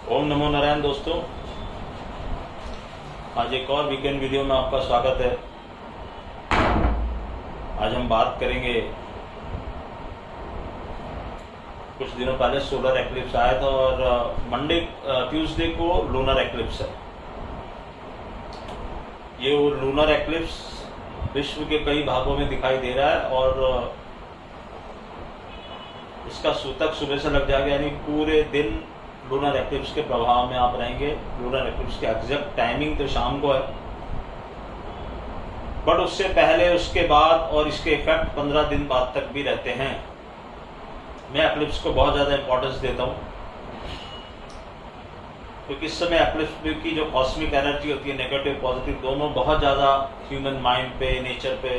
ओम नमो नारायण दोस्तों, आज एक और वीकेंड वीडियो में आपका स्वागत है। आज हम बात करेंगे, कुछ दिनों पहले सोलर एक्लिप्स आया था और ट्यूसडे को लूनर एक्लिप्स है। ये वो लूनर एक्लिप्स विश्व के कई भागों में दिखाई दे रहा है और इसका सूतक सुबह से लग जाएगा, यानी पूरे दिन लूनर एक्लिप्स के प्रभाव में आप रहेंगे। लूनर एक्लिप्स की एग्जैक्ट टाइमिंग तो शाम को है, बट उससे पहले, उसके बाद और इसके इफेक्ट 15 दिन बाद तक भी रहते हैं। मैं एक्लिप्स को बहुत ज़्यादा इंपॉर्टेंस देता हूँ क्योंकि इस समय एक्लिप्स की जो कॉस्मिक एनर्जी होती है, नेगेटिव पॉजिटिव दोनों, बहुत ज़्यादा ह्यूमन माइंड पे, नेचर पे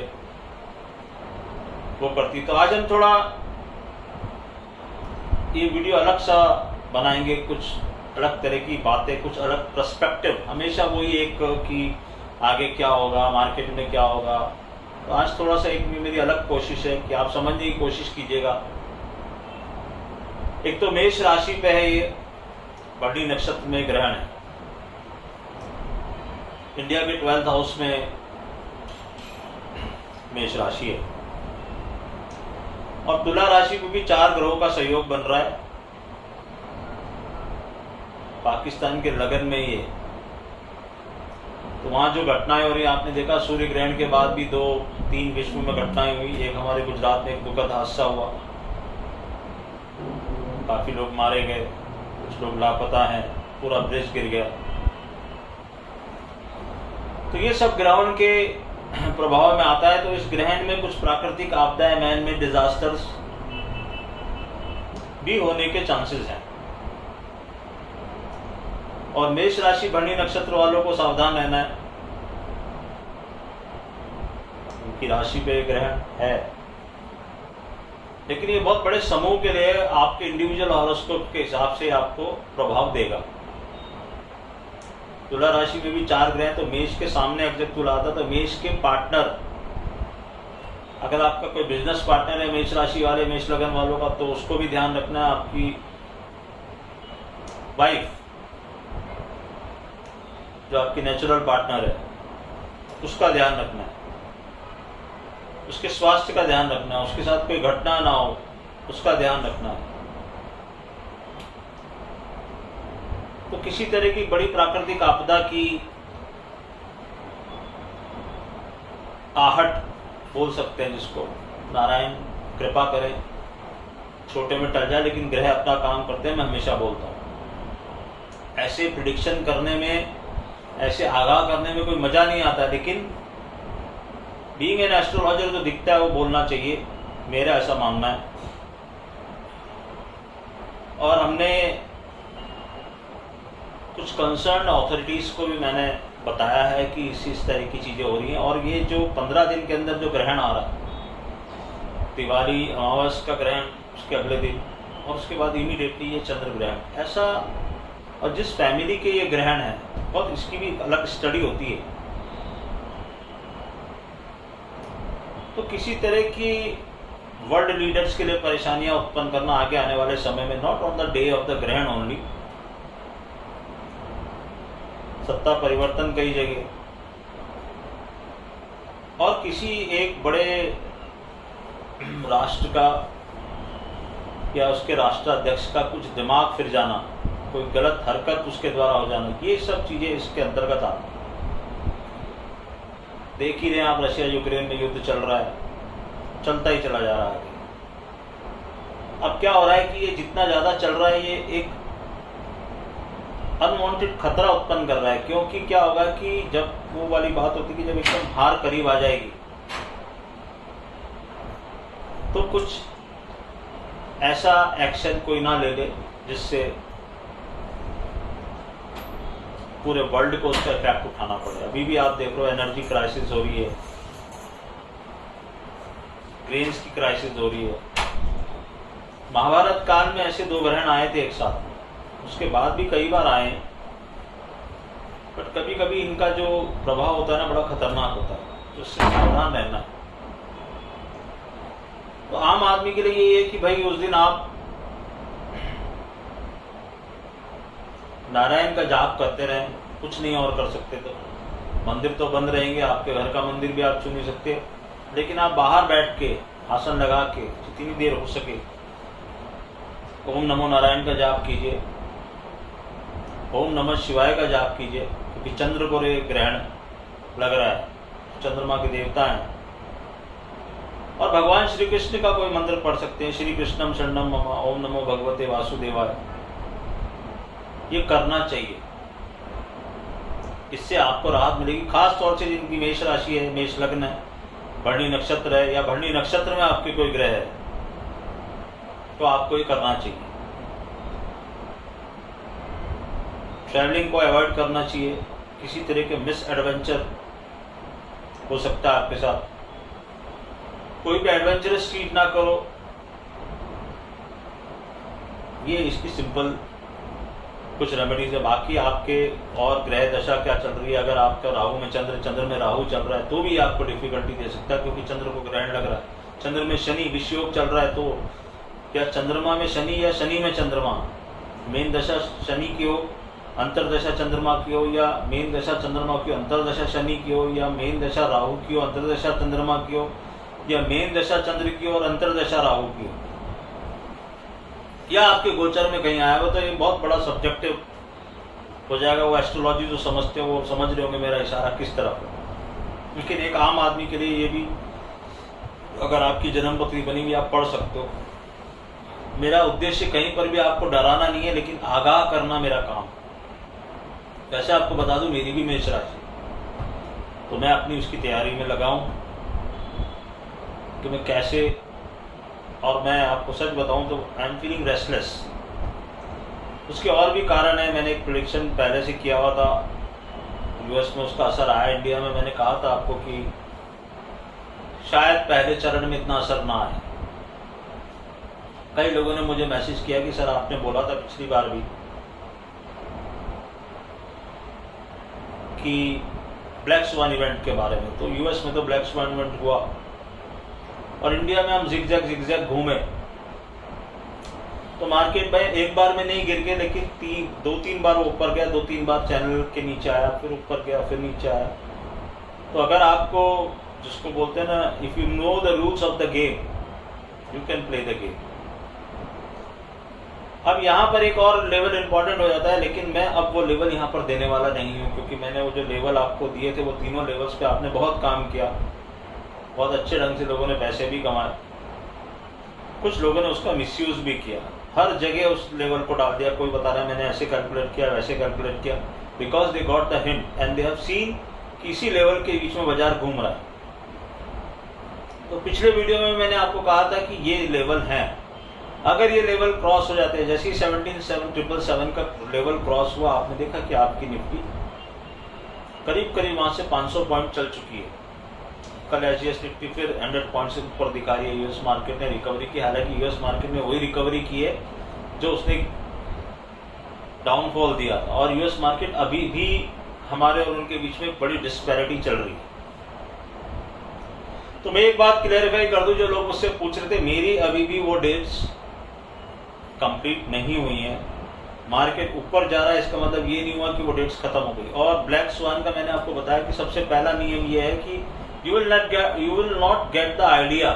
वो करती। तो आज हम थोड़ा ये वीडियो अलग सा बनाएंगे, कुछ अलग तरह की बातें, कुछ अलग पर्सपेक्टिव। हमेशा वही एक कि आगे क्या होगा, मार्केट में क्या होगा। तो आज थोड़ा सा एक मेरी अलग कोशिश है कि आप समझने की कोशिश कीजिएगा। एक तो मेष राशि पे है, ये बड़ी नक्षत्र में ग्रहण है। इंडिया के 12th हाउस में मेष राशि है और तुला राशि में भी 4 ग्रहों का सहयोग बन रहा है। पाकिस्तान के लगन में ये, तो वहां जो घटनाएं हो रही है, आपने देखा सूर्य ग्रहण के बाद भी 2-3 विश्व में घटनाएं हुई। एक हमारे गुजरात में एक दुखद हादसा हुआ, काफी लोग मारे गए, कुछ लोग लापता हैं, पूरा ब्रिज गिर गया। तो ये सब ग्रहण के प्रभाव में आता है। तो इस ग्रहण में कुछ प्राकृतिक आपदाएं, मैन मेड डिजास्टर्स भी होने के चांसेस हैं। और मेष राशि भरणी नक्षत्र वालों को सावधान रहना है, उनकी राशि पे ग्रहण है, लेकिन ये बहुत बड़े समूह के लिए आपके इंडिविजुअल हॉरोस्कोप के हिसाब से आपको प्रभाव देगा। तुला राशि में भी 4 ग्रह, तो मेष के सामने अगर तुला आता, तो मेष के पार्टनर, अगर आपका कोई बिजनेस पार्टनर है मेष राशि वाले, मेष लगन वालों का, तो उसको भी ध्यान रखना है। आपकी वाइफ, जो आपकी नेचुरल पार्टनर है, उसका ध्यान रखना है, उसके स्वास्थ्य का ध्यान रखना है, उसके साथ कोई घटना ना हो उसका ध्यान रखना है। तो किसी तरह की बड़ी प्राकृतिक आपदा की आहट बोल सकते हैं जिसको, नारायण कृपा करें, छोटे में टल जाए लेकिन ग्रह अपना काम करते हैं। मैं हमेशा बोलता हूं, ऐसे प्रिडिक्शन करने में, ऐसे आगाह करने में कोई मजा नहीं आता, लेकिन बीइंग एन एस्ट्रोलॉजर जो दिखता है वो बोलना चाहिए, मेरा ऐसा मानना है। और हमने कुछ कंसर्न अथॉरिटीज को भी मैंने बताया है कि इस तरह की चीजें हो रही हैं। और ये जो 15 दिन के अंदर जो ग्रहण आ रहा है, दिवाली अमावस का ग्रहण, उसके अगले दिन और उसके बाद इमीडिएटली ये चंद्र ग्रहण, ऐसा। और जिस फैमिली के ये ग्रहण है, बहुत इसकी भी अलग स्टडी होती है। तो किसी तरह की वर्ल्ड लीडर्स के लिए परेशानियां उत्पन्न करना आगे आने वाले समय में, not on the day of the ग्रहण ओनली, सत्ता परिवर्तन कई जगह, और किसी एक बड़े राष्ट्र का या उसके राष्ट्राध्यक्ष का कुछ दिमाग फिर जाना, कोई गलत हरकत उसके द्वारा हो जाना, ये सब चीजें इसके अंतर्गत आती हैं। देख ही रहे हैं आप, रशिया यूक्रेन में युद्ध चल रहा है, चलता ही चला जा रहा है। अब क्या हो रहा है कि ये जितना ज्यादा चल रहा है, ये एक अनवांटेड खतरा उत्पन्न कर रहा है। क्योंकि क्या होगा कि जब वो वाली बात होती है कि जब एकदम हार करीब आ जाएगी, तो कुछ ऐसा एक्शन कोई ना ले ले जिससे पूरे वर्ल्ड को उसका इफेक्ट उठाना पड़े। अभी भी आप देख रहे हो, एनर्जी क्राइसिस हो रही है, ग्रेन्स की क्राइसिस हो रही है। महाभारत काल में ऐसे 2 ग्रहण आए थे एक साथ, उसके बाद भी कई बार आए, बट कभी कभी इनका जो प्रभाव होता है ना, बड़ा खतरनाक होता है, तो इससे सावधान रहना है। तो आम आदमी के लिए ये है कि भाई उस दिन आप नारायण का जाप करते रहें, कुछ नहीं और कर सकते तो। मंदिर तो बंद रहेंगे, आपके घर का मंदिर भी आप चुन नहीं सकते, लेकिन आप बाहर बैठ के आसन लगा के जितनी देर हो सके ओम नमो नारायण का जाप कीजिए, ओम नमः शिवाय का जाप कीजिए, क्योंकि चंद्र को ग्रहण लग रहा है, चंद्रमा के देवता हैं। और भगवान श्री कृष्ण का कोई मंत्र पढ़ सकते हैं, श्री कृष्णम शरणम मम, ओम नमो भगवते वासुदेवाय। ये करना चाहिए, इससे आपको राहत मिलेगी। खास तौर से जिनकी मेष राशि है, मेष लग्न है, भरणी नक्षत्र है, या भरणी नक्षत्र में आपके कोई ग्रह है, तो आपको ये करना चाहिए। ट्रैवलिंग को अवॉइड करना चाहिए, किसी तरह के मिस एडवेंचर हो सकता है आपके साथ, कोई भी एडवेंचरस चीज ना करो। ये इसकी सिंपल कुछ रेमेडीज है। बाकी आपके और ग्रह दशा क्या चल रही है, अगर आपका राहु में चंद्र में राहु चल रहा है तो भी आपको डिफिकल्टी दे सकता है, क्योंकि चंद्र को ग्रहण लग रहा है। चंद्र में शनि विषयोग चल रहा है, तो क्या चंद्रमा में शनि या शनि में चंद्रमा, मेन दशा शनि की हो, अंतरदशा चंद्रमा की हो, या मेन दशा चंद्रमा की हो अंतरदशा शनि की हो, या मेन दशा राहु की हो अंतरदशा चंद्रमा की हो, या मेन दशा चंद्र की और अंतरदशा राहु की हो, या आपके गोचर में कहीं आया हो, तो ये बहुत बड़ा सब्जेक्टिव हो जाएगा। वो एस्ट्रोलॉजी जो समझते हो वो समझ रहे होंगे मेरा इशारा किस तरफ है। लेकिन एक आम आदमी के लिए ये भी, अगर आपकी जन्म पत्री बनी हुई, आप पढ़ सकते हो। मेरा उद्देश्य कहीं पर भी आपको डराना नहीं है, लेकिन आगाह करना मेरा काम। वैसे आपको बता दूं, मेरी भी मेष राशि, तो मैं अपनी उसकी तैयारी में लगाऊं कि मैं कैसे। और मैं आपको सच बताऊं तो आई एम फीलिंग रेस्टलेस। उसके और भी कारण है। मैंने एक प्रेडिक्शन पहले से किया हुआ था, यूएस में उसका असर आया, इंडिया में मैंने कहा था आपको कि शायद पहले चरण में इतना असर ना आए। कई लोगों ने मुझे मैसेज किया कि सर आपने बोला था पिछली बार भी कि ब्लैक स्वान इवेंट के बारे में, तो यूएस में तो ब्लैक स्वान इवेंट हुआ और इंडिया में हम जिगजैग घूमे, तो मार्केट में एक बार में नहीं गिर गए, लेकिन 2-3 बार वो ऊपर गया, 2-3 बार चैनल के नीचे आया, फिर ऊपर गया, फिर नीचे आया। तो अगर आपको, जिसको बोलते हैं ना, if you know the rules of the game you can play the game. अब यहाँ पर एक और लेवल इंपॉर्टेंट हो जाता है, लेकिन मैं अब वो लेवल यहाँ पर देने वाला नहीं हूँ, क्योंकि मैंने वो जो लेवल आपको दिए थे वो तीनों लेवल्स पे आपने बहुत काम किया, बहुत अच्छे ढंग से लोगों ने पैसे भी कमाए, कुछ लोगों ने उसका मिसयूज भी किया, हर जगह उस लेवल को डाल दिया। कोई बता रहा है मैंने ऐसे कैलकुलेट किया, वैसे कैलकुलेट किया, because they got the hint and they have seen कि इसी लेवल के बीच में बाजार घूम रहा है। तो पिछले वीडियो में मैंने आपको कहा था कि ये लेवल है, अगर ये लेवल क्रॉस हो जाते हैं, जैसे 17,777 का लेवल क्रॉस हुआ, आपने देखा कि आपकी निफ्टी करीब करीब वहां से 500 पॉइंट चल चुकी है। कल एसजीएस निफ्टी फिर 100 पॉइंट से ऊपर दिखा रही है। यूएस मार्केट ने रिकवरी की, हालांकि यूएस मार्केट में वही रिकवरी की है जो उसने डाउनफॉल दिया था, और यूएस मार्केट अभी भी हमारे और उनके बीच में बड़ी डिस्पैरिटी चल रही है। तो मैं एक बात क्लैरिफाई कर दूं, जो लोग मुझसे पूछ रहे थे, मेरी अभी भी वो डेट्स कंप्लीट नहीं हुई है। मार्केट ऊपर जा रहा है, इसका मतलब ये नहीं हुआ कि वो डेट्स खत्म हो गई। और ब्लैक स्वान का मैंने आपको बताया कि सबसे पहला नियम ये है कि you will not get the idea,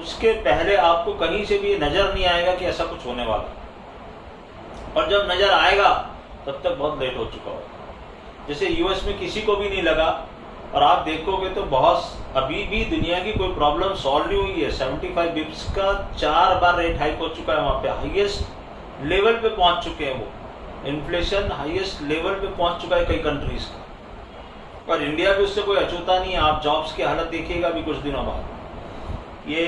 उसके पहले आपको कहीं से भी ये नजर नहीं आएगा कि ऐसा कुछ होने वाला, और जब नजर आएगा तब तक बहुत लेट हो चुका होगा। जैसे यूएस में किसी को भी नहीं लगा, और आप देखोगे तो बहुत अभी भी दुनिया की कोई प्रॉब्लम सॉल्व नहीं हुई है। 75 बिप्स का 4 बार रेट हाइक हो चुका है, वहां पे हाईएस्ट लेवल पे पहुंच चुके हैं, वो इन्फ्लेशन हाईएस्ट लेवल पे पहुंच चुका है कई कंट्रीज का, और इंडिया भी उससे कोई अछूता नहीं है। आप जॉब्स की हालत देखिएगा अभी कुछ दिनों बाद। ये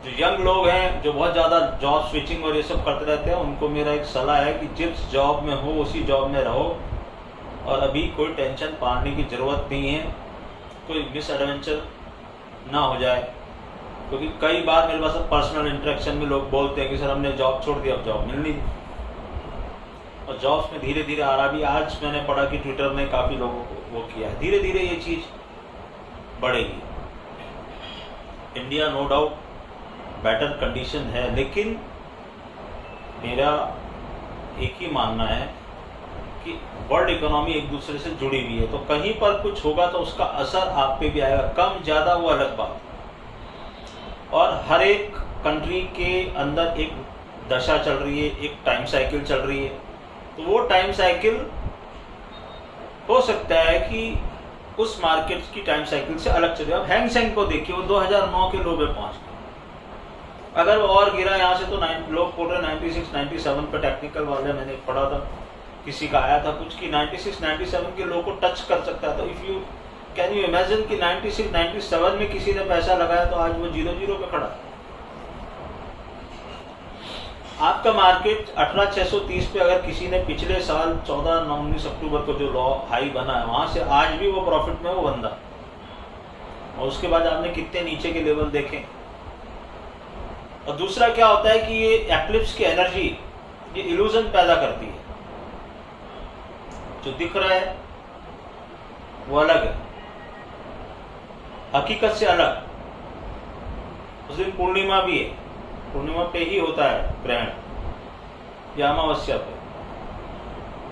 जो यंग लोग हैं जो बहुत ज्यादा जॉब स्विचिंग और ये सब करते रहते हैं, उनको मेरा एक सलाह है कि जिस जॉब में हो उसी जॉब में रहो, और अभी कोई टेंशन पालने की जरूरत नहीं है, कोई मिस एडवेंचर ना हो जाए। क्योंकि कई बार मेरे पास पर्सनल इंटरेक्शन में लोग बोलते हैं कि सर हमने जॉब छोड़ दी, अब जॉब मिल नहीं, और जॉब्स में धीरे धीरे आ रहा भी। आज मैंने पढ़ा कि ट्विटर ने काफी लोगों को वो किया है, धीरे धीरे ये चीज बढ़ेगी। India no doubt better condition है, लेकिन मेरा एक ही मानना है कि वर्ल्ड इकोनॉमी एक दूसरे से जुड़ी हुई है, तो कहीं पर कुछ होगा तो उसका असर आप पे भी आएगा, कम ज़्यादा वो अलग बात है। और हर एक कंट्री के अंदर एक दशा चल रही है, एक टाइम साइकिल चल रही है, तो वो टाइम साइकिल हो सकता है कि उस मार्केट की टाइम साइकिल से अलग चले। अब हैंग सेंग को देखिए, वो 2009 के लो पे पहुंच गया, अगर वो और गिरा यहाँ से तो लोग बोल रहे 96 97 पे, टेक्निकल वाले मैंने पढ़ा था, किसी का आया था कुछ कि 96 97 के लो को टच कर सकता था। If you can you imagine कि 96 97 में किसी ने पैसा लगाया तो आज वो 0 पे खड़ा। आपका मार्केट 18630 पे अगर किसी ने पिछले साल 14-19 अक्टूबर को जो लॉ हाई बना है वहां से आज भी वो प्रॉफिट में वो बंदा, और उसके बाद आपने कितने नीचे के लेवल देखे। और दूसरा क्या होता है कि ये एक्लिप्स की एनर्जी ये इल्यूजन पैदा करती है, जो दिख रहा है वो अलग है, हकीकत से अलग। उस दिन पूर्णिमा भी है, पूर्णिमा पे ही होता है ग्रहण या अमावस्या पे,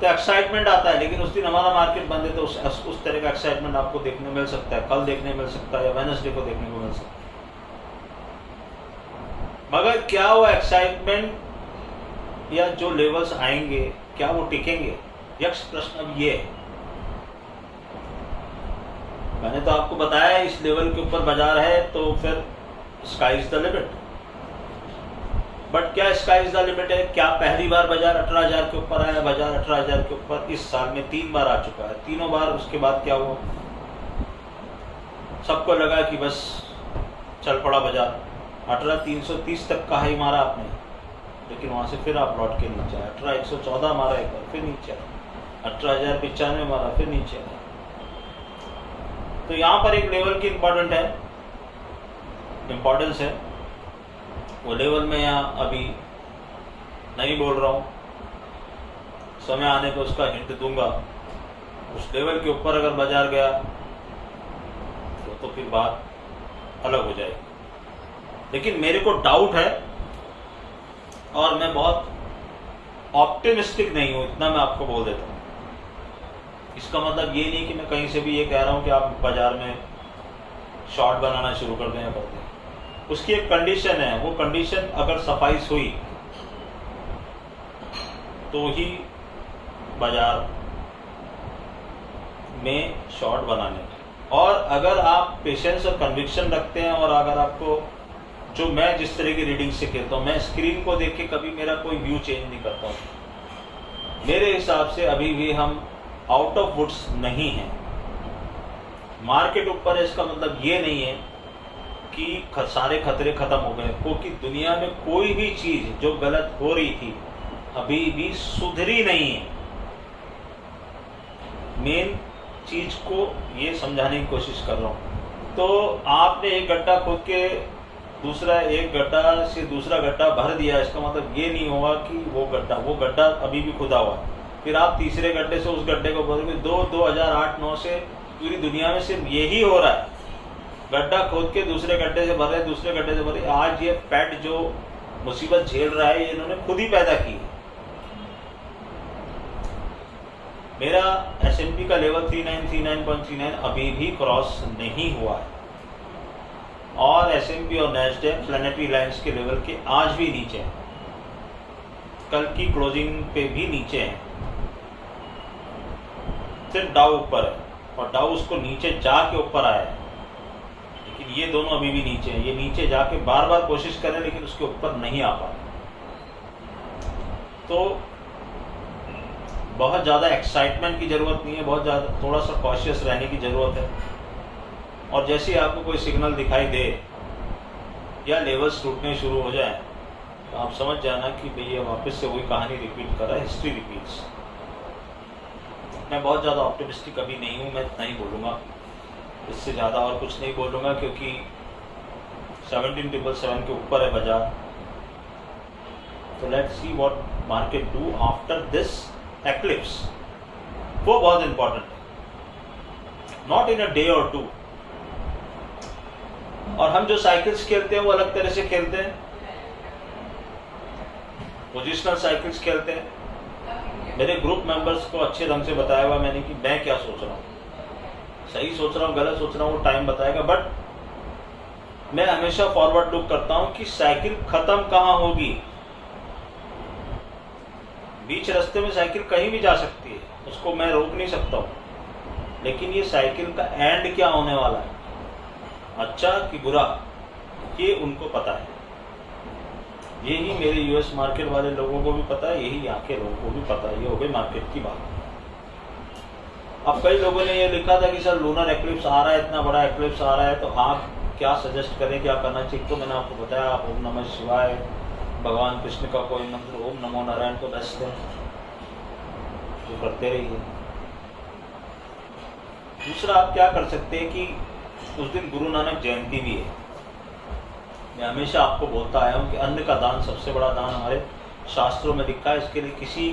तो एक्साइटमेंट आता है, लेकिन उस दिन हमारा मार्केट बंद है, तो उस तरह का एक्साइटमेंट आपको देखने मिल सकता है, कल देखने मिल सकता है या वेडनेसडे को देखने को मिल सकता है। मगर क्या वो एक्साइटमेंट या जो लेवल्स आएंगे क्या वो टिकेंगे, यक्ष प्रश्न अब ये है। मैंने तो आपको बताया इस लेवल के ऊपर बाजार है तो फिर sky is the limit, but क्या स्काई इज द लिमिट है? क्या पहली बार बाजार 18,000 के ऊपर आया? बाजार 18,000 के ऊपर इस साल में 3 बार आ चुका है, तीनों बार उसके बाद क्या हुआ? सबको लगा कि बस चल पड़ा बाजार, 18,330 तक का हाई मारा आपने, लेकिन वहां से फिर आप लौट के नीचे आए, 18,114 मारा एक बार, फिर नीचे आए, 18,095 मारा, फिर नीचे आए। तो यहाँ पर एक लेवल की इम्पोर्टेंस है, वो लेवल में यहाँ अभी नहीं बोल रहा हूँ, समय आने पर उसका हिंट दूंगा। उस लेवल के ऊपर अगर बाजार गया तो फिर बात अलग हो जाएगी, लेकिन मेरे को डाउट है और मैं बहुत ऑप्टिमिस्टिक नहीं हूं, इतना मैं आपको बोल देता हूं। इसका मतलब ये नहीं कि मैं कहीं से भी ये कह रहा हूं कि आप बाजार में शॉर्ट बनाना शुरू कर दें या कर दें, उसकी एक कंडीशन है, वो कंडीशन अगर सफाइस हुई तो ही बाजार में शॉर्ट बनाने। और अगर आप पेशेंस और कन्विक्शन रखते हैं, और अगर आपको जो मैं जिस तरह की रीडिंग से खेलता हूँ, मैं स्क्रीन को देख के कभी मेरा कोई व्यू चेंज नहीं करता हूँ। मेरे हिसाब से अभी भी हम आउट ऑफ वुड्स नहीं हैं, मार्केट ऊपर है, इसका मतलब ये नहीं है कि सारे खतरे खत्म हो गए, क्योंकि दुनिया में कोई भी चीज जो गलत हो रही थी अभी भी सुधरी नहीं है। मेन चीज को ये समझाने की कोशिश कर रहा हूँ। तो आपने एक गड्ढा खोद के एक गड्ढा से दूसरा गड्ढा भर दिया, इसका मतलब ये नहीं होगा कि वो गड्ढा अभी भी खुदा हुआ, फिर आप तीसरे गड्ढे से उस गड्ढे को भरोगे। 2008-9 से पूरी दुनिया में सिर्फ यही हो रहा है, गड्ढा खोद के दूसरे गड्ढे से भरे, दूसरे गड्ढे से भरे। आज ये पेट जो मुसीबत झेल रहा है, ये इन्होंने खुद ही पैदा की है। मेरा S&P का लेवल 3939.39 अभी भी क्रॉस नहीं हुआ है, और S&P और नैस्डैक प्लैनेटरी लाइंस के लेवल के आज भी नीचे हैं, कल की क्लोजिंग पे भी नीचे हैं। सिर्फ डाउ ऊपर है, और डाउ उसको नीचे जाके ऊपर आया है, लेकिन ये दोनों अभी भी नीचे हैं। ये नीचे जाके बार बार कोशिश करें, लेकिन उसके ऊपर नहीं आ पा रहे। तो बहुत ज़्यादा एक्साइटमेंट की ज़रूरत नहीं है, बहुत ज़्यादा थोड़ा सा कॉशियस रहने की ज़रूरत है। और जैसे ही आपको कोई सिग्नल दिखाई दे या लेवल्स टूटने शुरू हो जाए, तो आप समझ जाना कि भैया वापस से वही कहानी रिपीट कर रहा है, हिस्ट्री रिपीट्स। मैं बहुत ज़्यादा ऑप्टिमिस्टिक अभी नहीं हूँ, मैं इतना ही बोलूँगा, इससे ज़्यादा और कुछ नहीं बोलूँगा, क्योंकि 17,777 के ऊपर है बाजार। तो let's see what market do after this eclipse, वो बहुत इंपॉर्टेंट है, नॉट इन अ डे और टू। और हम जो साइकिल्स खेलते हैं वो अलग तरह से खेलते हैं। पोजिशनल साइकिल्स खेलते हैं। मेरे ग्रुप मेंबर्स को अच्छे ढंग से बताया हुआ मैंने कि मैं क्या सोच रहा हूँ, सही सोच रहा हूँ गलत सोच रहा हूँ, वो टाइम बताएगा। बट मैं हमेशा फॉरवर्ड लुक करता हूँ कि साइकिल खत्म कहाँ होगी। बीच रास्ते में साइकिल कहीं भी जा सकती है, उसको मैं रोक नहीं सकता हूँ, लेकिन ये साइकिल का एंड क्या होने वाला है, अच्छा कि बुरा, ये उनको पता है। यही मेरे यूएस मार्केट वाले लोगों को भी पता है, यही यहाँ के लोगों को भी पता है। ये हो गई मार्केट की बात। अब कई लोगों ने ये लिखा था कि सर लूनर एक्लिप्स आ रहा है, इतना बड़ा एक्लिप्स आ रहा है, तो आप क्या सजेस्ट करें, क्या करना चाहिए। तो मैंने आपको बताया, आप ओम नमः शिवाय, भगवान कृष्ण का कोई मंत्र, ओम नमो नारायण को बेस्ट है, जो करते रहिए। दूसरा आप क्या कर सकते हैं कि उस दिन गुरु नानक जयंती भी है। मैं हमेशा आपको बोलता आया हूँ कि अन्न का दान सबसे बड़ा दान हमारे शास्त्रों में लिखा है। इसके लिए किसी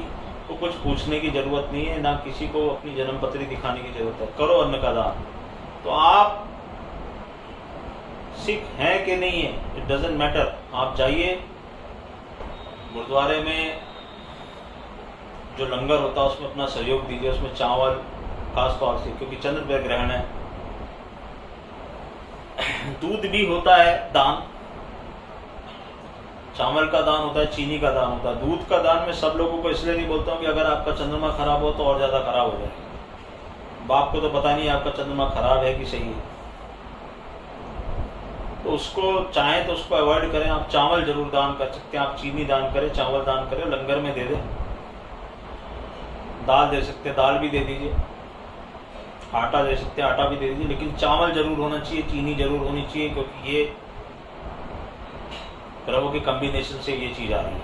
को कुछ पूछने की जरूरत नहीं है, ना किसी को अपनी जन्मपत्री दिखाने की जरूरत है। करो अन्न का दान। तो आप सिख हैं कि नहीं है, इट डजेंट मैटर। आप जाइए गुरुद्वारे में, जो लंगर होता है उसमें अपना सहयोग दीजिए, उसमें चावल खास तौर से, क्योंकि चंद्र पे ग्रहण है। दूध भी होता है दान, चावल का दान होता है, चीनी का दान होता है। दूध का दान मैं सब लोगों को इसलिए नहीं बोलता हूँ कि अगर आपका चंद्रमा खराब हो तो और ज्यादा खराब हो जाएगा। बाप को तो पता नहीं आपका चंद्रमा खराब है कि सही है, तो उसको चाहे तो उसको अवॉइड करें। आप चावल जरूर दान कर सकते हैं, आप चीनी दान करें, चावल दान करें, लंगर में दे दें। दाल दे सकते हैं, दाल भी दे दीजिए। आटा दे सकते हैं, आटा भी दे दीजिए, लेकिन चावल जरूर होना चाहिए, चीनी जरूर होनी चाहिए, क्योंकि ये प्रभु के कॉम्बिनेशन से ये चीज आ रही है।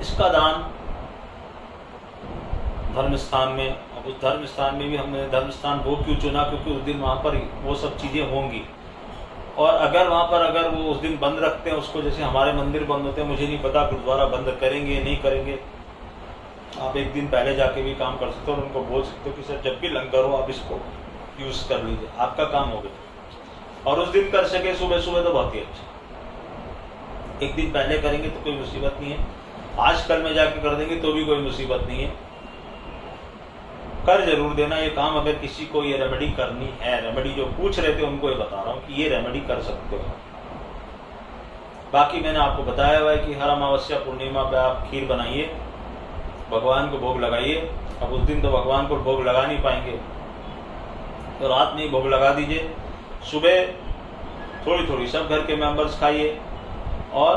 इसका दान धर्म स्थान में, अब उस धर्म स्थान में भी हमने धर्म स्थान वो क्यों चुना, क्योंकि उस दिन वहां पर वो सब चीजें होंगी। और अगर वहां पर अगर वो उस दिन बंद रखते हैं उसको, जैसे हमारे मंदिर बंद होते हैं, मुझे नहीं पता गुरुद्वारा बंद करेंगे नहीं करेंगे। आप एक दिन पहले जाके भी काम कर सकते हो और उनको बोल सकते हो कि सर जब भी लंगर हो आप इसको यूज कर लीजिए, आपका काम हो गया। और उस दिन कर सके सुबह सुबह तो बहुत ही अच्छा। एक दिन पहले करेंगे तो कोई मुसीबत नहीं है, आज कल में जाके कर देंगे तो भी कोई मुसीबत नहीं है। कर जरूर देना ये काम। अगर किसी को ये रेमेडी करनी है, रेमेडी जो पूछ रहे थे उनको ये बता रहा हूँ कि ये रेमेडी कर सकते हो। बाकी मैंने आपको बताया हुआ है कि हर अमावस्या पूर्णिमा पे आप खीर बनाइए, भगवान को भोग लगाइए। अब उस दिन तो भगवान को भोग लगा नहीं पाएंगे, तो रात में ही भोग लगा दीजिए। सुबह थोड़ी थोड़ी सब घर के मेंबर्स खाइए और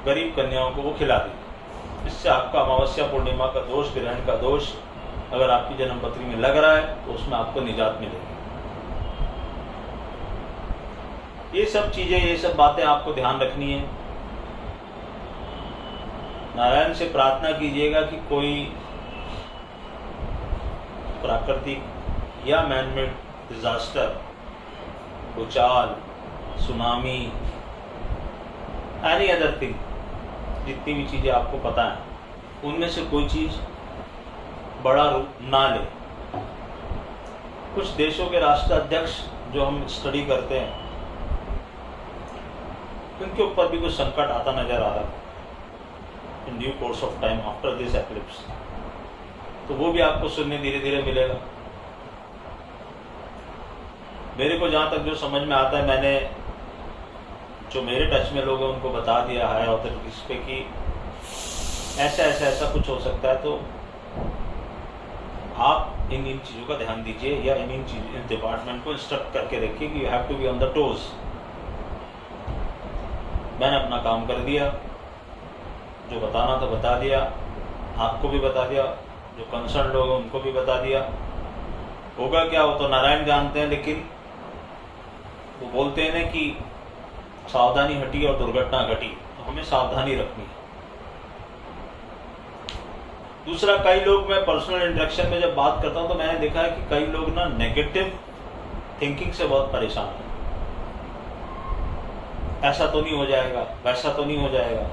गरीब कन्याओं को वो खिला दीजिए। इससे आपका अमावस्या पूर्णिमा का दोष, ग्रहण का दोष अगर आपकी जन्मपत्री में लग रहा है तो उसमें आपको निजात मिलेगी। ये सब चीजें, ये सब बातें आपको ध्यान रखनी है। नारायण से प्रार्थना कीजिएगा कि कोई प्राकृतिक या मैनमेड डिजास्टर, भूचाल, सुनामी, एनी अदर थिंग, जितनी भी चीजें आपको पता है उनमें से कोई चीज बड़ा रूप ना ले। कुछ देशों के राष्ट्राध्यक्ष जो हम स्टडी करते हैं, उनके ऊपर भी कुछ संकट आता नजर आ रहा है in due course of time after this eclipse. तो वो भी आपको सुनने धीरे धीरे मिलेगा। मेरे को जहां तक जो समझ में आता है, मैंने जो मेरे टच में लोग हैं उनको बता दिया हायर अथॉरिटीज पे कि ऐसा ऐसा ऐसा कुछ हो सकता है, तो आप इन चीजों का ध्यान दीजिए, या इन डिपार्टमेंट को इंस्ट्रक्ट करके रखिए कि you have to be on the toes. मैंने अपना काम कर दिया, जो बताना था बता दिया, आपको भी बता दिया, जो कंसर्न लोग हैं उनको भी बता दिया। होगा क्या वो तो नारायण जानते हैं, लेकिन वो बोलते हैं ना कि सावधानी हटी और दुर्घटना घटी, तो हमें सावधानी रखनी है। दूसरा, कई लोग, मैं पर्सनल इंटरेक्शन में जब बात करता हूं तो मैंने देखा है कि कई लोग ना नेगेटिव थिंकिंग से बहुत परेशान हैं। ऐसा तो नहीं हो जाएगा, वैसा तो नहीं हो जाएगा,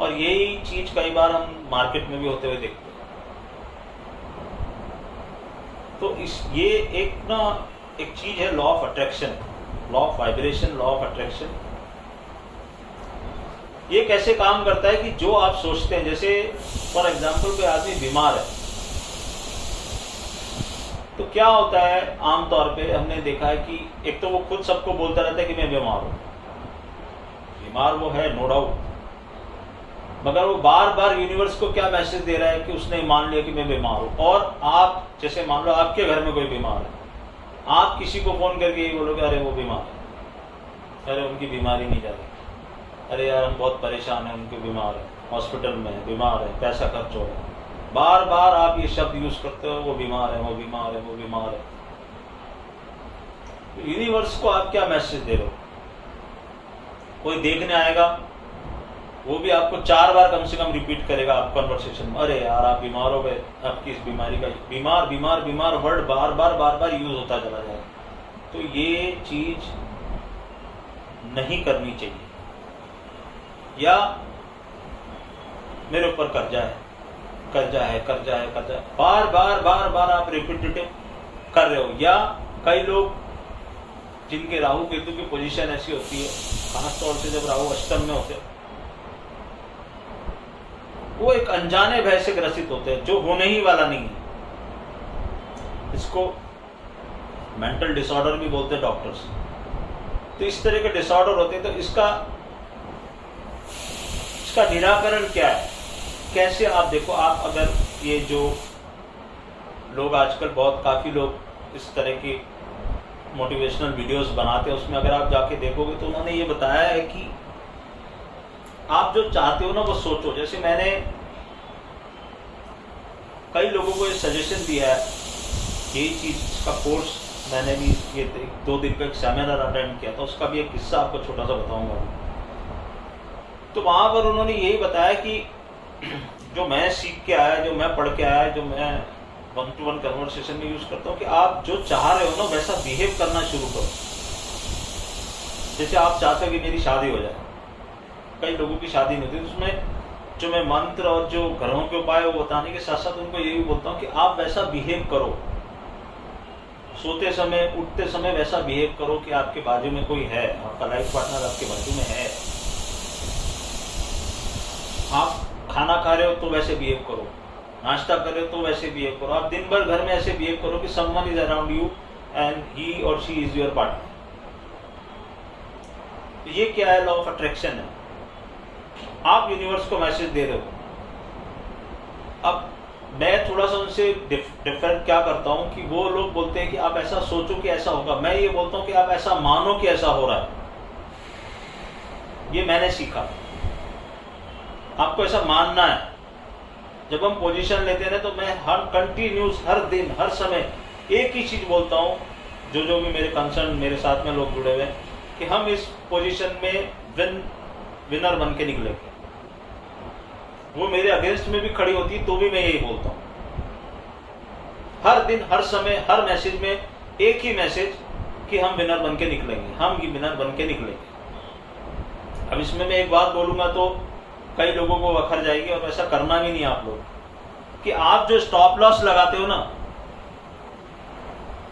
और यही चीज कई बार हम मार्केट में भी होते हुए देखते हैं। तो ये एक चीज है law of attraction, law of vibration, law of attraction. ये कैसे काम करता है कि जो आप सोचते हैं, जैसे फॉर एग्जाम्पल कोई आदमी बीमार है, तो क्या होता है आमतौर पे हमने देखा है कि एक तो वो खुद सबको बोलता रहता है कि मैं बीमार हूं, बीमार वो है नो डाउट, मगर वो बार बार यूनिवर्स को क्या मैसेज दे रहा है कि उसने मान लिया कि मैं बीमार हूं। और आप जैसे मान लो आपके घर में कोई बीमार है, आप किसी को फोन करके ये बोलोगे अरे वो बीमार है, अरे उनकी बीमारी नहीं जा रही, अरे यार हम बहुत परेशान हैं, उनके बीमार है, हॉस्पिटल में है, बीमार है, पैसा खर्च हो रहा है, बार बार आप ये शब्द यूज करते हो, वो बीमार है, वो बीमार है, वो बीमार है। तो यूनिवर्स को आप क्या मैसेज दे रहे हो? कोई देखने आएगा, वो भी आपको 4 बार कम से कम रिपीट करेगा आप कन्वर्सेशन में, अरे यार आप बीमार हो गए, आपकी इस बीमारी का बीमार बीमार बीमार वर्ड बार बार यूज होता चला जाएगा। तो ये चीज नहीं करनी चाहिए। या मेरे ऊपर कर्जा है, कर्जा है, कर्जा है, कर्जा है, बार बार आप रिपीटेटिव कर रहे हो। या कई लोग जिनके राहु केतु की पोजीशन ऐसी होती है, खासतौर से जब राहु अष्टम में होते हैं, वो एक अनजाने भय से ग्रसित होते हैं जो होने ही वाला नहीं है। इसको मेंटल डिसऑर्डर भी बोलते हैं डॉक्टर्स। तो इस तरह के डिसऑर्डर होते हैं। तो इसका निराकरण क्या है? कैसे आप देखो, आप अगर ये जो लोग आजकल काफी लोग इस तरह की मोटिवेशनल वीडियोस बनाते हैं, उसमें अगर आप जाके देखोगे तो उन्होंने ये बताया है कि आप जो चाहते हो ना वो सोचो। जैसे मैंने कई लोगों को ये सजेशन दिया है, यही चीज का कोर्स मैंने भी ये 2 दिन का एक सेमिनार अटेंड किया था, उसका भी एक किस्सा आपको छोटा सा बताऊंगा। तो वहां पर उन्होंने यही बताया कि जो मैं सीख के आया, जो मैं पढ़ के आया, जो मैं 1-to-1 कन्वर्सेशन में यूज करता हूँ, कि आप जो चाह रहे हो ना वैसा बिहेव करना शुरू करो। जैसे आप चाहते हो कि मेरी शादी हो जाए, कई लोगों की शादी नहीं होती, उसमें जो मैं मंत्र और जो घरों के उपाय वो बताने के साथ साथ उनको ये भी बोलता हूँ कि आप वैसा बिहेव करो, सोते समय उठते समय वैसा बिहेव करो कि आपके बाजू में कोई है, आपका लाइफ पार्टनर आपके बाजू में है। आप खाना खा रहे हो तो वैसे बिहेव करो, नाश्ता कर रहे हो तो वैसे बिहेव करो, आप दिन भर घर में ऐसे बिहेव करो कि someone is around you and he और शी इज योर पार्टनर। ये क्या है? लॉ ऑफ अट्रैक्शन है। आप यूनिवर्स को मैसेज दे रहे हो। अब मैं थोड़ा सा उनसे डिफरेंट क्या करता हूं कि वो लोग बोलते हैं कि आप ऐसा सोचो कि ऐसा होगा, मैं ये बोलता हूं कि आप ऐसा मानो कि ऐसा हो रहा है। ये मैंने सीखा, आपको ऐसा मानना है। जब हम पोजीशन लेते हैं तो मैं हर कंटिन्यूस, हर दिन, हर समय एक ही चीज बोलता हूं, जो भी मेरे कंसर्न, मेरे साथ में लोग जुड़े हुए हैं, कि हम इस पोजीशन में विनर बन के निकलेंगे। वो मेरे अगेंस्ट में भी खड़ी होती है तो भी मैं यही बोलता हूं। हर दिन, हर समय, हर मैसेज में एक ही मैसेज कि हम विनर बन के निकलेंगे, हम ये विनर बन के निकलेंगे। अब इसमें मैं एक बात बोलूंगा तो कई लोगों को वखर जाएगी, और ऐसा करना भी नहीं आप लोग, कि आप जो स्टॉप लॉस लगाते हो ना,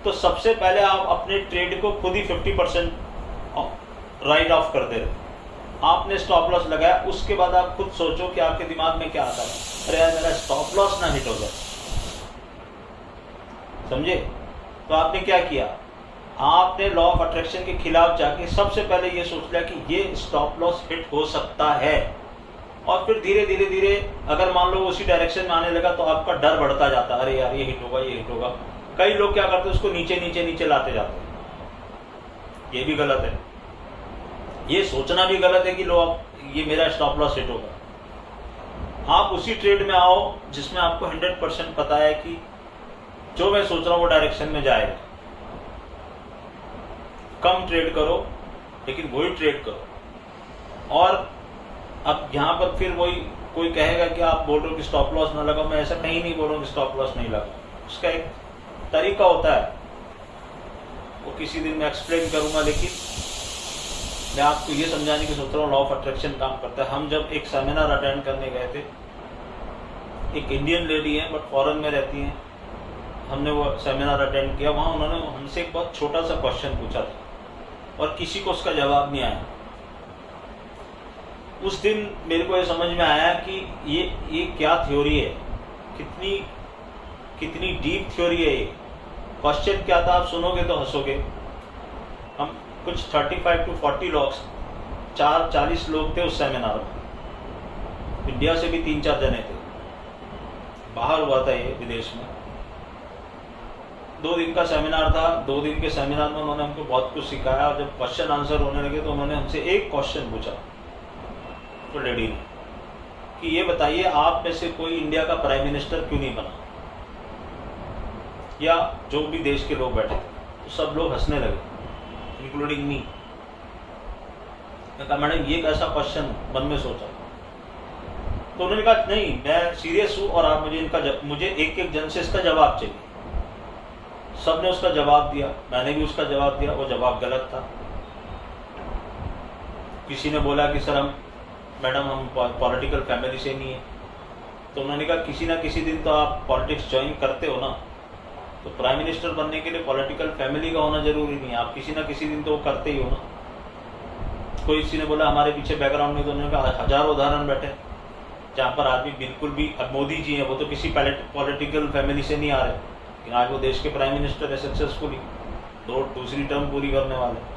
तो सबसे पहले आप अपने ट्रेड को खुद ही 50% राइट ऑफ कर दे रहे हो। आपने स्टॉप लॉस लगाया, उसके बाद आप खुद सोचो कि आपके दिमाग में क्या आता है, अरे यार मेरा स्टॉप लॉस ना हिट हो जाए। समझे? तो आपने क्या किया? आपने लॉ ऑफ अट्रैक्शन के खिलाफ जाके सबसे पहले ये सोच लिया कि ये स्टॉप लॉस हिट हो सकता है, और फिर धीरे धीरे धीरे अगर मान लो उसी डायरेक्शन में आने लगा तो आपका डर बढ़ता जाता है, अरे यार ये हिट होगा, ये हिट होगा। कई लोग क्या करते हैं, उसको नीचे नीचे नीचे लाते जाते हैं। ये भी गलत है। ये सोचना भी गलत है कि लो अब ये मेरा स्टॉप लॉस हिट होगा। आप उसी ट्रेड में आओ जिसमें आपको 100% पता है कि जो मैं सोच रहा हूं वो डायरेक्शन में जाएगा। कम ट्रेड करो लेकिन वही ट्रेड करो। और अब यहां पर फिर वही कोई कहेगा कि आप बोल रहे हो कि स्टॉप लॉस ना लगाओ, मैं ऐसा कहीं नहीं बोल रहा हूं कि स्टॉप लॉस नहीं लगाओ। उसका एक तरीका होता है, वो किसी दिन मैं एक्सप्लेन करूंगा, लेकिन मैं आपको ये समझाने की सोच रहा हूँ लॉ ऑफ अट्रैक्शन काम करता है। हम जब एक सेमिनार अटेंड करने गए थे, एक इंडियन लेडी है बट फॉरेन में रहती हैं, हमने वो सेमिनार अटेंड किया। वहाँ उन्होंने हमसे एक बहुत छोटा सा क्वेश्चन पूछा था और किसी को उसका जवाब नहीं आया। उस दिन मेरे को ये समझ में आया कि ये क्या थ्योरी है, कितनी डीप थ्योरी है ये। क्वेश्चन क्या था, आप सुनोगे तो हंसोगे। हम कुछ 35 to 40 लोग, 40 लोग थे उस सेमिनार में। इंडिया से भी 3-4 जने थे, बाहर हुआ था ये, विदेश में। 2 दिन का सेमिनार था। 2 दिन के सेमिनार में उन्होंने हमको बहुत कुछ सिखाया। और जब क्वेश्चन आंसर होने लगे तो उन्होंने हमसे एक क्वेश्चन पूछा, तो लेडी ने, कि ये बताइए आप में से कोई इंडिया का प्राइम मिनिस्टर क्यों नहीं बना, या जो भी देश के लोग बैठे थे। तो सब लोग हंसने लगे, इंक्लूडिंग मी। मैं कहा मैडम ये कैसा क्वेश्चन, मन में सोचा। तो उन्होंने कहा नहीं, मैं सीरियस हूं और आप मुझे एक जन से इसका जवाब चाहिए। सबने उसका जवाब दिया, मैंने भी उसका जवाब दिया। वो जवाब गलत था। किसी ने बोला कि सर मैडम हम पॉलिटिकल फैमिली से नहीं है। तो उन्होंने कहा किसी ना किसी दिन तो आप पॉलिटिक्स ज्वाइन करते हो ना, तो प्राइम मिनिस्टर बनने के लिए पॉलिटिकल फैमिली का होना जरूरी नहीं है, आप किसी ना किसी दिन तो वो करते ही हो ना। कोई किसी ने बोला हमारे पीछे बैकग्राउंड में, तो उन्होंने कहा हजारों उदाहरण बैठे जहाँ पर आदमी बिल्कुल भी, अब मोदी जी हैं, वो तो किसी पॉलिटिकल फैमिली से नहीं आ रहे, लेकिन आज वो देश के प्राइम मिनिस्टर है सक्सेसफुली, दूसरी टर्म पूरी करने वाले।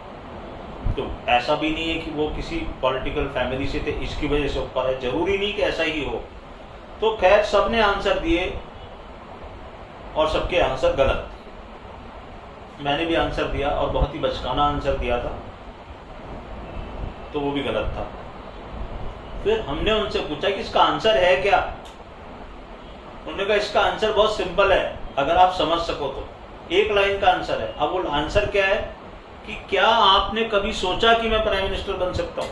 तो ऐसा भी नहीं है कि वो किसी पॉलिटिकल फैमिली से थे इसकी वजह से ऊपर है, जरूरी नहीं कि ऐसा ही हो। तो खैर सबने आंसर दिए और सबके आंसर गलत थे। मैंने भी आंसर दिया और बहुत ही बचकाना आंसर दिया था, तो वो भी गलत था। फिर हमने उनसे पूछा कि इसका आंसर है क्या। उन्होंने कहा इसका आंसर बहुत सिंपल है, अगर आप समझ सको तो। एक लाइन का आंसर है। अब वो आंसर क्या है कि क्या आपने कभी सोचा कि मैं प्राइम मिनिस्टर बन सकता हूं?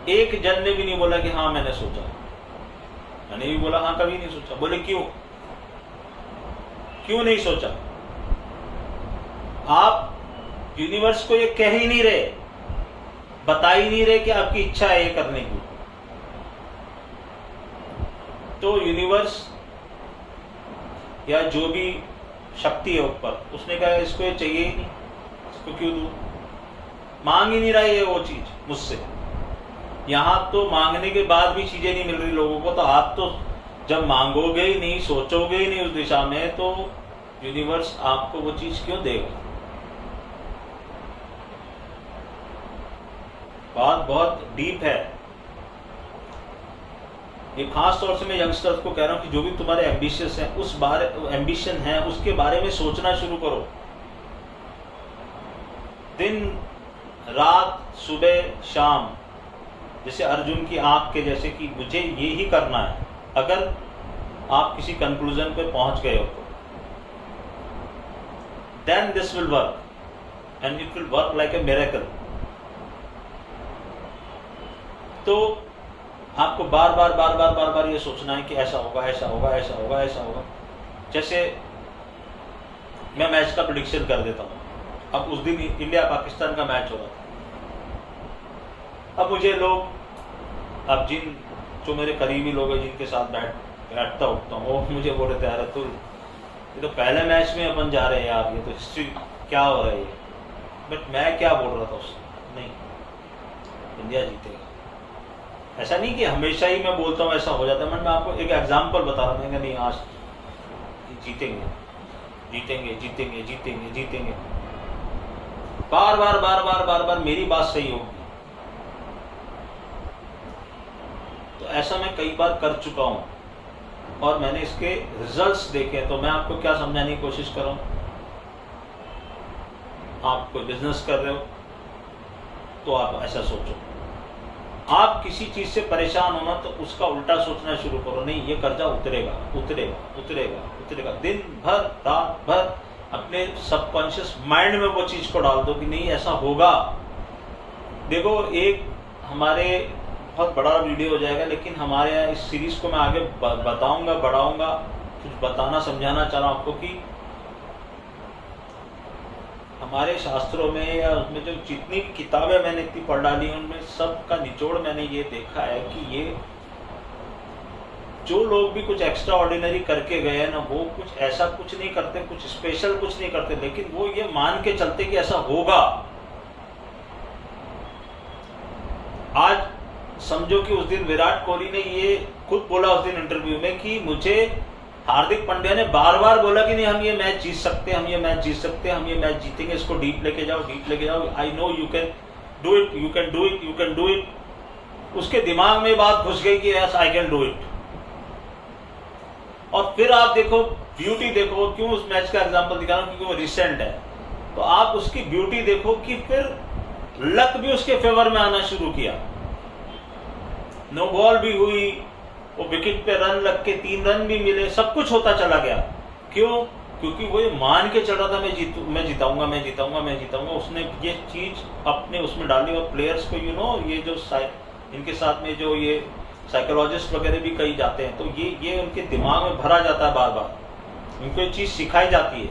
एक जन ने भी नहीं बोला कि हाँ मैंने सोचा। मैंने भी बोला हाँ कभी नहीं सोचा। बोले क्यों नहीं सोचा? आप यूनिवर्स को ये कह ही नहीं रहे, बता ही नहीं रहे कि आपकी इच्छा है ये करने की। तो यूनिवर्स या जो भी शक्ति है ऊपर, उसने कहा इसको ये चाहिए ही नहीं, इसको क्यों दूं? मांग ही नहीं रहा ये वो चीज मुझसे। यहां तो मांगने के बाद भी चीजें नहीं मिल रही लोगों को, तो आप तो जब मांगोगे ही नहीं, सोचोगे ही नहीं उस दिशा में, तो यूनिवर्स आपको वो चीज क्यों देगा? बात बहुत डीप है। ये खास तौर से मैं यंगस्टर्स को कह रहा हूं कि जो भी तुम्हारे एम्बिशियस हैं, एम्बिशन है, उसके बारे में सोचना शुरू करो। दिन रात सुबह शाम, जैसे अर्जुन की आंख के जैसे कि मुझे ये ही करना है। अगर आप किसी कंक्लूजन पे पहुंच गए हो तो then this will work and it will work like a miracle. तो आपको बार बार ये सोचना है कि ऐसा होगा, ऐसा होगा, ऐसा होगा, ऐसा होगा। जैसे मैं मैच का प्रेडिक्शन कर देता हूं। अब उस दिन इंडिया पाकिस्तान का मैच हो रहा था। अब मुझे लोग, अब जो मेरे करीबी लोग हैं, जिनके साथ बैठता उठता हूँ, वो मुझे बोल रहे थे यार तो ये तो पहले मैच में अपन जा रहे हैं यार, ये तो हिस्ट्री क्या हो रहा है ये। बट मैं क्या बोल रहा था उससे, नहीं इंडिया जीतेगा। ऐसा नहीं कि हमेशा ही मैं बोलता हूँ ऐसा हो जाता है। मैं आपको एक एग्जांपल बता रहा हूँ, नहीं आज जीतेंगे जीतेंगे जीतेंगे जीतेंगे जीतेंगे, बार मेरी बात सही होगी। तो ऐसा मैं कई बार कर चुका हूं और मैंने इसके रिजल्ट्स देखे। तो मैं आपको क्या समझाने की कोशिश कर रहा हूं, आप कोई बिजनेस कर रहे हो तो आप ऐसा सोचो। आप किसी चीज से परेशान हो ना, तो उसका उल्टा सोचना शुरू करो, नहीं ये कर्जा उतरेगा उतरेगा उतरेगा उतरेगा। दिन भर रात भर अपने सबकॉन्शियस माइंड में वो चीज को डाल दो कि नहीं ऐसा होगा। देखो एक हमारे बहुत बड़ा वीडियो हो जाएगा, लेकिन हमारे यहाँ इस सीरीज को मैं आगे बताऊंगा, बढ़ाऊंगा। कुछ बताना समझाना चाह रहा हूं आपको कि हमारे शास्त्रों में या उसमें जो जितनी भी किताबें मैंने इतनी पढ़ डाली हैं, उनमें सब का निचोड़ मैंने ये देखा है कि ये जो लोग भी कुछ एक्स्ट्रा ऑर्डिनरी करके गए ना, वो कुछ ऐसा कुछ नहीं करते, कुछ स्पेशल कुछ नहीं करते, लेकिन वो ये मान के चलते कि ऐसा होगा। समझो कि उस दिन विराट कोहली ने ये खुद बोला उस दिन इंटरव्यू में कि मुझे हार्दिक पांड्या ने बार बार बोला कि नहीं हम ये मैच जीत सकते हैं, हम ये मैच जीत सकते हैं, हम ये मैच जीतेंगे, इसको डीप लेके जाओ, डीप लेके जाओ, I know you can do it, you can do it, you can do it. उसके दिमाग में बात घुस गई कि yes I can do it. और फिर आप देखो ब्यूटी देखो, क्यों उस मैच का एग्जांपल दिखा रहा हूं क्योंकि वो रिसेंट है, तो आप उसकी ब्यूटी देखो कि फिर लक भी उसके फेवर में आना शुरू किया, नो बॉल भी हुई, वो विकेट पे रन लग के 3 रन भी मिले, सब कुछ होता चला गया। क्यों? क्योंकि वो ये मान के चल रहा था मैं जिताऊंगा, मैं जिताऊंगा, मैं जिताऊंगा। उसने ये चीज अपने उसमें डाली और प्लेयर्स को ये जो इनके साथ में जो ये साइकोलॉजिस्ट वगैरह भी कई जाते हैं, तो ये उनके दिमाग में भरा जाता है बार बार, उनको ये चीज सिखाई जाती है।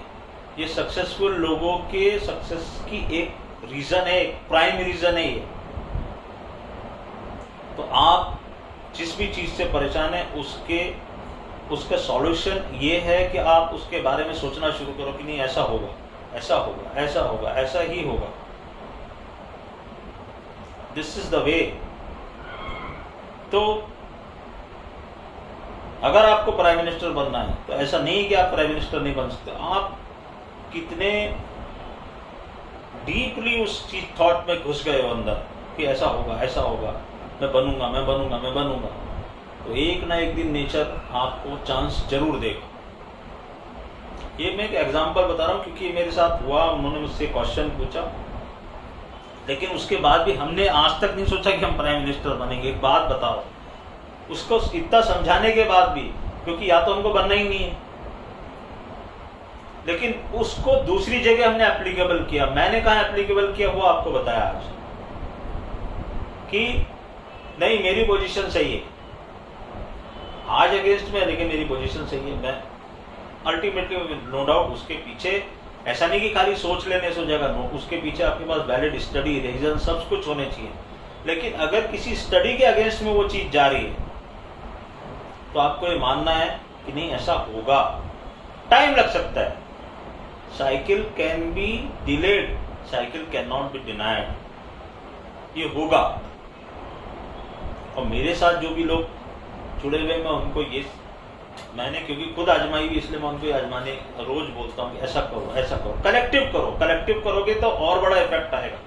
ये सक्सेसफुल लोगों के सक्सेस की एक रीजन है, एक प्राइम रीजन है ये। तो आप जिस भी चीज से परेशान है उसका सॉल्यूशन ये है कि आप उसके बारे में सोचना शुरू करो कि नहीं ऐसा होगा, ऐसा होगा, ऐसा होगा, ऐसा ही होगा, दिस इज द वे। तो अगर आपको प्राइम मिनिस्टर बनना है तो ऐसा नहीं कि आप प्राइम मिनिस्टर नहीं बन सकते, आप कितने डीपली उस चीज थॉट में घुस गए हो अंदर कि ऐसा होगा, ऐसा होगा, मैं बनूंगा, मैं बनूंगा, मैं बनूंगा, तो एक ना एक दिन नेचर आपको चांस जरूर देगा। ये मैं एक एग्जांपल बता रहा हूं क्योंकि मेरे साथ हुआ, उन्होंने मुझसे क्वेश्चन पूछा, लेकिन उसके बाद भी हमने आज तक नहीं सोचा कि हम प्राइम मिनिस्टर बनेंगे। एक बात बताओ, उसको इतना समझाने के बाद भी, क्योंकि या तो हमको बनना ही नहीं है, लेकिन उसको दूसरी जगह हमने एप्लीकेबल किया। मैंने कहा एप्लीकेबल किया वो आपको बताया आज कि नहीं मेरी पोजीशन सही है, आज अगेंस्ट में, लेकिन मेरी पोजीशन सही है। मैं अल्टीमेटली नो डाउट उसके पीछे ऐसा नहीं कि खाली सोच लेने से हो जाएगा, नो, उसके पीछे आपके पास वैलिड स्टडी, रीजन, सब कुछ होने चाहिए। लेकिन अगर किसी स्टडी के अगेंस्ट में वो चीज जा रही है तो आपको ये मानना है कि नहीं ऐसा होगा, टाइम लग सकता है, cycle can be delayed, cycle can not be denied, ये होगा। और मेरे साथ जो भी लोग जुड़े हुए, मैं उनको ये, मैंने क्योंकि खुद आजमाई भी, इसलिए मैं उनको आजमाने रोज बोलता हूँ कि ऐसा करो, ऐसा करो, कलेक्टिव करो। कलेक्टिव करोगे तो और बड़ा इफेक्ट आएगा।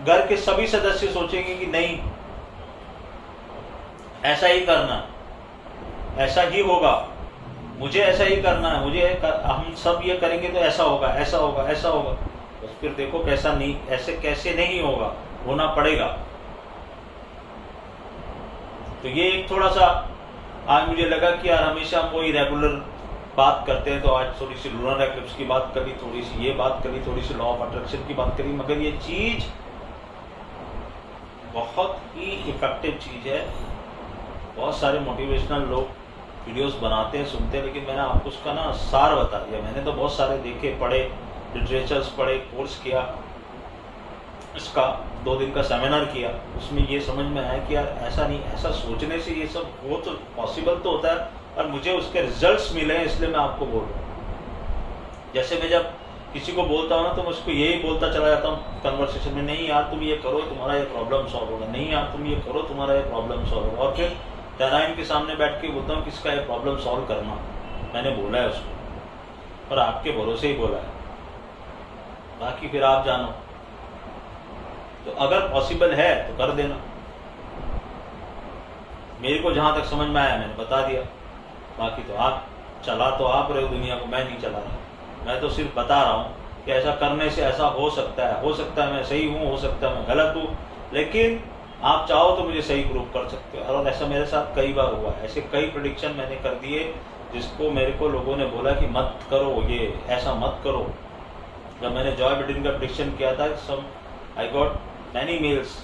घर के सभी सदस्य सोचेंगे कि नहीं ऐसा ही करना, ऐसा ही होगा, मुझे ऐसा ही करना है, मुझे हम सब ये करेंगे तो ऐसा होगा, ऐसा होगा, ऐसा होगा। बस फिर देखो कैसा नहीं, ऐसे कैसे नहीं होगा, होना पड़ेगा। तो ये एक थोड़ा सा आज मुझे लगा कि यार हमेशा हम वही रेगुलर बात करते हैं, तो आज थोड़ी सी लूनर एक्लिप्स की बात करी, थोड़ी सी ये बात करी, थोड़ी सी लॉ ऑफ अट्रैक्शन की बात करी, मगर ये चीज बहुत ही इफेक्टिव चीज है। बहुत सारे मोटिवेशनल लोग वीडियोस बनाते हैं, सुनते हैं, लेकिन मैंने आपको उसका ना सार बता दिया। मैंने तो बहुत सारे देखे, पढ़े, लिटरेचर्स पढ़े, कोर्स किया, इसका 2 दिन का सेमिनार किया, उसमें ये समझ में आया कि यार ऐसा नहीं, ऐसा सोचने से ये सब वो तो पॉसिबल तो होता है, और मुझे उसके रिजल्ट्स मिले हैं, इसलिए मैं आपको बोल रहा हूँ। जैसे मैं जब किसी को बोलता हूँ ना, तो मैं उसको यही बोलता चला जाता हूँ कन्वर्सेशन में, नहीं यार तुम ये करो तुम्हारा ये प्रॉब्लम सॉल्व होगा, नहीं यार तुम ये करो तुम्हारा ये प्रॉब्लम सॉल्व होगा। और फिर नारायण के सामने बैठ के बोलता हूँ किसका ये प्रॉब्लम सॉल्व करना, मैंने बोला है उसको, और आपके भरोसे ही बोला है, बाकी फिर आप जानो। तो अगर पॉसिबल है तो कर देना। मेरे को जहां तक समझ में आया मैंने बता दिया, बाकी तो आप चला तो आप रहे हो दुनिया को, मैं नहीं चला रहा। मैं तो सिर्फ बता रहा हूँ कि ऐसा करने से ऐसा हो सकता है, हो सकता है मैं सही हूँ, हो सकता है मैं गलत हूँ, लेकिन आप चाहो तो मुझे सही प्रूव कर सकते हो। और ऐसा मेरे साथ कई बार हुआ, ऐसे कई प्रेडिक्शन मैंने कर दिए जिसको मेरे को लोगों ने बोला कि मत करो, ये ऐसा मत करो। जब मैंने जॉय बिडेन का प्रेडिक्शन किया था, आई गॉट मैनी मेल्स,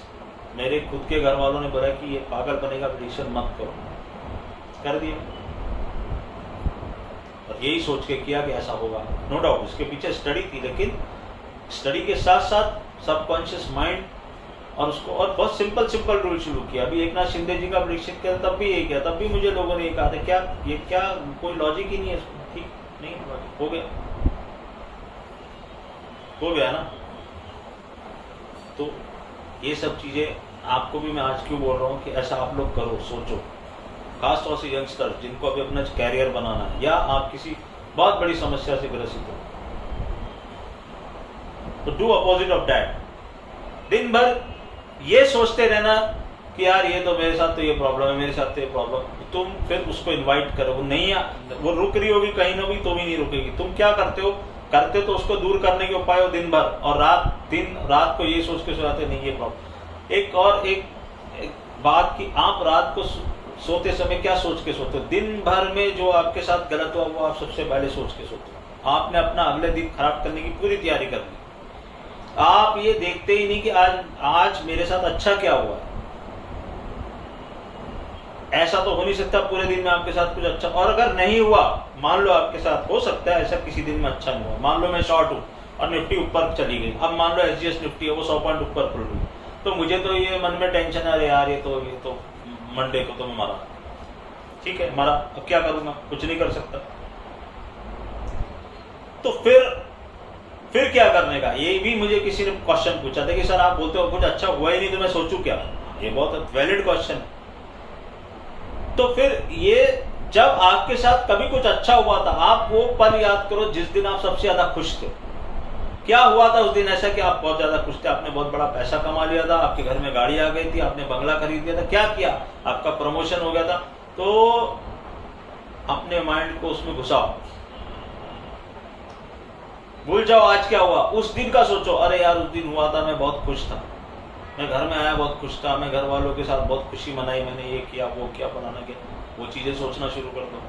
मेरे खुद के घर वालों ने बोला कि ये पागल बनेगा, प्रेडिक्शन मत करो, कर दिया। और यही सोच के किया कि ऐसा होगा, नो डाउट उसके पीछे स्टडी थी, लेकिन स्टडी के साथ साथ सबकॉन्शियस माइंड, और उसको और बहुत सिंपल रूल शुरू किया। अभी एकनाथ शिंदे जी का प्रेडिक्शन किया तब भी यही किया, तब भी मुझे लोगों ने ये कहा था क्या ये क्या कोई लॉजिक ही नहीं है इसमें, ठीक नहीं, हो गया ना। तो ये सब चीज़ें आपको भी मैं आज क्यों बोल रहा हूँ कि ऐसा आप लोग करो, सोचो, खास तौर से यंगस्टर्स जिनको अभी अपना कैरियर बनाना है या आप किसी बहुत बड़ी समस्या से ग्रसित हो, तो डू अपोजिट ऑफ दैट। दिन भर ये सोचते रहना कि यार ये तो मेरे साथ तो ये प्रॉब्लम है, मेरे साथ तो ये प्रॉब्लम, तुम फिर उसको इनवाइट करो, वो नहीं, वो रुक रही होगी कहीं ना कहीं तो भी नहीं रुकेगी। तुम क्या करते हो, करते तो उसको दूर करने के उपाय हो दिन भर, और रात को ये सोच के सोते नहीं ये प्रॉब्लम। एक बात कि आप रात को सोते समय क्या सोच के सोते हो, दिन भर में जो आपके साथ गलत हुआ वो आप सबसे पहले सोच के सोते हो। आपने अपना अगले दिन खराब करने की पूरी तैयारी कर ली, आप ये देखते ही नहीं कि आज मेरे साथ अच्छा क्या हुआ है। ऐसा तो हो नहीं सकता पूरे दिन में आपके साथ कुछ अच्छा, और अगर नहीं हुआ, मान लो आपके साथ हो सकता है ऐसा किसी दिन में अच्छा नहीं हुआ, मान लो मैं शॉर्ट हूं और निफ्टी ऊपर चली गई, अब मान लो एसजीएस निफ्टी है वो 100 पॉइंट ऊपर खुल गई, तो मुझे तो ये मन में टेंशन है, अरे यार ये तो मंडे को तो मैं मरा, ठीक है मरा, अब क्या करूंगा, कुछ नहीं कर सकता। तो फिर क्या करने का, ये भी मुझे किसी ने क्वेश्चन पूछा था कि सर आप बोलते हो कुछ अच्छा हुआ ही नहीं तो मैं सोचूं क्या, ये बहुत वैलिड क्वेश्चन है। तो फिर ये जब आपके साथ कभी कुछ अच्छा हुआ था, आप वो पल याद करो जिस दिन आप सबसे ज्यादा खुश थे। क्या हुआ था उस दिन ऐसा कि आप बहुत ज्यादा खुश थे, आपने बहुत बड़ा पैसा कमा लिया था, आपके घर में गाड़ी आ गई थी, आपने बंगला खरीद लिया था, क्या किया, आपका प्रमोशन हो गया था, तो अपने माइंड को उसमें घुसाओ, भूल जाओ आज क्या हुआ, उस दिन का सोचो, अरे यार उस दिन हुआ था मैं बहुत खुश था, मैं घर में आया बहुत खुश था, मैं घर वालों के साथ बहुत खुशी मनाई, मैंने ये किया वो किया फलाना किया, वो चीजें सोचना शुरू कर दो।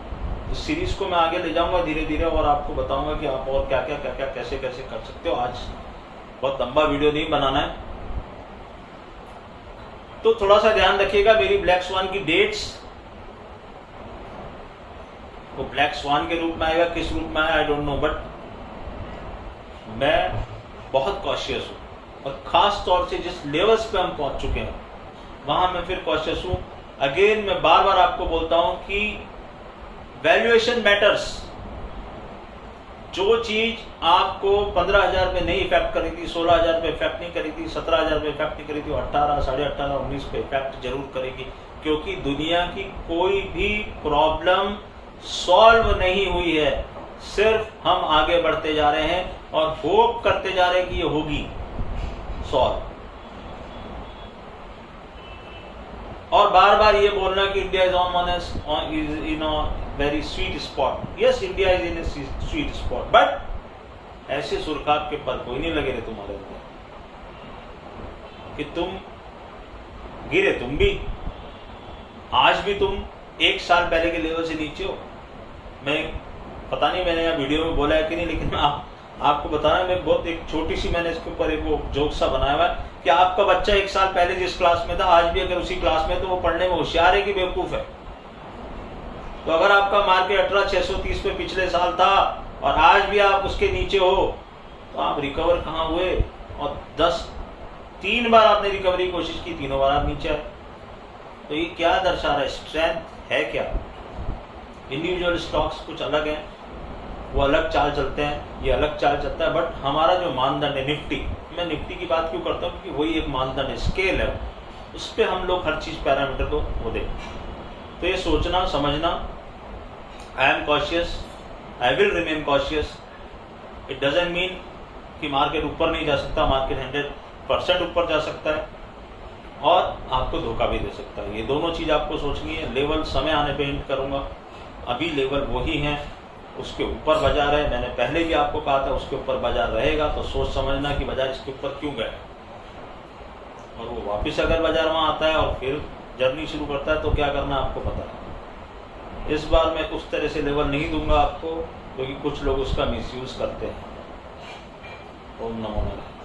इस सीरीज को मैं आगे ले जाऊंगा धीरे धीरे और आपको बताऊंगा कि आप और क्या क्या कैसे कैसे कर सकते हो। आज बहुत लंबा वीडियो नहीं बनाना है, तो थोड़ा सा ध्यान रखिएगा। मेरी ब्लैक स्वान की डेट्स, वो ब्लैक स्वान के रूप में आएगा, किस रूप में आया आई डोंट नो, बट मैं बहुत कॉशियस हूं, और खास तौर से जिस लेवल्स पे हम पहुंच चुके हैं वहां मैं फिर कॉशियस हूं। अगेन मैं बार बार आपको बोलता हूं कि वैल्यूएशन मैटर्स। जो चीज आपको 15,000 पे नहीं इफेक्ट करी थी, 16,000 पे इफेक्ट नहीं करी थी, 17,000 पे इफेक्ट नहीं करी थी, 18, 18.5, 19 पे इफेक्ट जरूर करेगी, क्योंकि दुनिया की कोई भी प्रॉब्लम सॉल्व नहीं हुई है, सिर्फ हम आगे बढ़ते जा रहे हैं और होप करते जा रहे हैं कि ये होगी सॉल्व। और बार बार ये बोलना कि India is in a very sweet spot, yes India is in A sweet spot, but ऐसे सुरखाब के पर कोई नहीं लगे रहे तुम्हारे अंदर कि तुम गिरे, तुम भी आज भी तुम 1 साल पहले के लेवल से नीचे हो। मैं पता नहीं मैंने यहाँ वीडियो में बोला है कि नहीं, लेकिन आपको बताना, मैं बहुत एक छोटी सी मैंने इसके ऊपर एक वो जोक सा बनाया हुआ है कि आपका बच्चा 1 साल पहले जिस क्लास में था आज भी अगर उसी क्लास में, तो वो पढ़ने में होशियार है कि बेवकूफ है। तो अगर आपका मार्केट 18,630 पे पिछले साल था और आज भी आप उसके नीचे हो, तो आप रिकवर कहाँ हुए, और 3 बार आपने रिकवरी की कोशिश की, तीनों बार आप नीचे आए। तो ये क्या दर्शा रहा है, स्ट्रेंथ है क्या। इंडिविजुअल स्टॉक्स कुछ अलग हैं, वो अलग चाल चलते हैं, ये अलग चाल चलता है, बट हमारा जो मानदंड है निफ्टी, मैं निफ्टी की बात क्यों करता हूँ क्योंकि वही एक मानदंड है, स्केल है, उस पर हम लोग हर चीज पैरामीटर को वो दें। तो ये सोचना समझना, I am cautious, I will remain cautious, it doesn't mean कि मार्केट ऊपर नहीं जा सकता, मार्केट 100% ऊपर जा सकता है और आपको धोखा भी दे सकता है। ये दोनों चीज आपको सोचनी है। लेवल समय आने पे हिंट करूंगा, अभी लेवल वही हैं, उसके ऊपर बाजार है, मैंने पहले भी आपको कहा था उसके ऊपर बाजार रहेगा, तो सोच समझना कि बाजार इसके ऊपर क्यों गया, और वो वापस अगर बाजार वहां आता है और फिर जर्नी शुरू करता है तो क्या करना आपको पता है। इस बार मैं उस तरह से लेवल नहीं दूंगा आपको, क्योंकि कुछ लोग उसका मिसयूज करते हैं। ओम नमो नारायण।